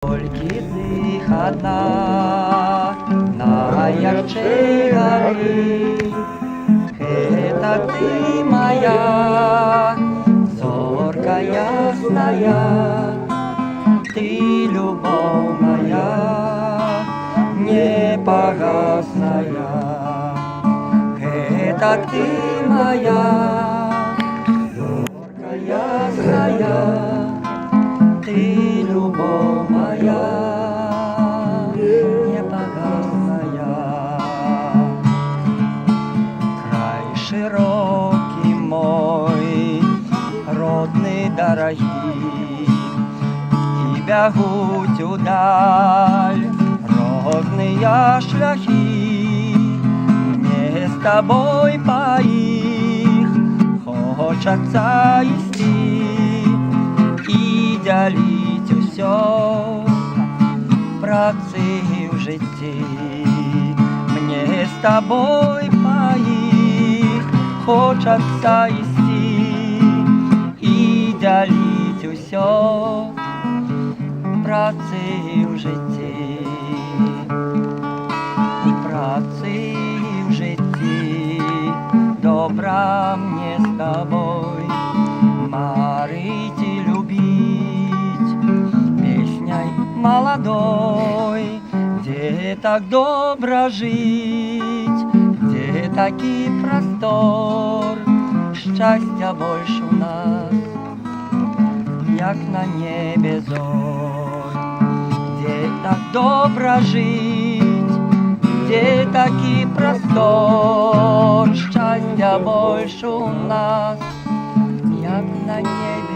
Тільки тих одна на ярчей горы, это ты моя, зорка ясная, ты любовь моя, непогасная, это ты моя, зорка ясная. Ты любовь моя, непогасная. Край широкий мой, родный, дорогий, и бегут удаль родные шляхи. Мне с тобой по их хочется идти і ділить усьо праці в житті. Мне с тобой по их хочется идти і ділить усьо праці в житті. Праці в житті добра мне с тобой марить и любить песней молодой, где так добро жить, где такий простор, счастья больше у нас, як на небе зорь, где так добро жить, где такий простор, счастья больше у нас, як на небе.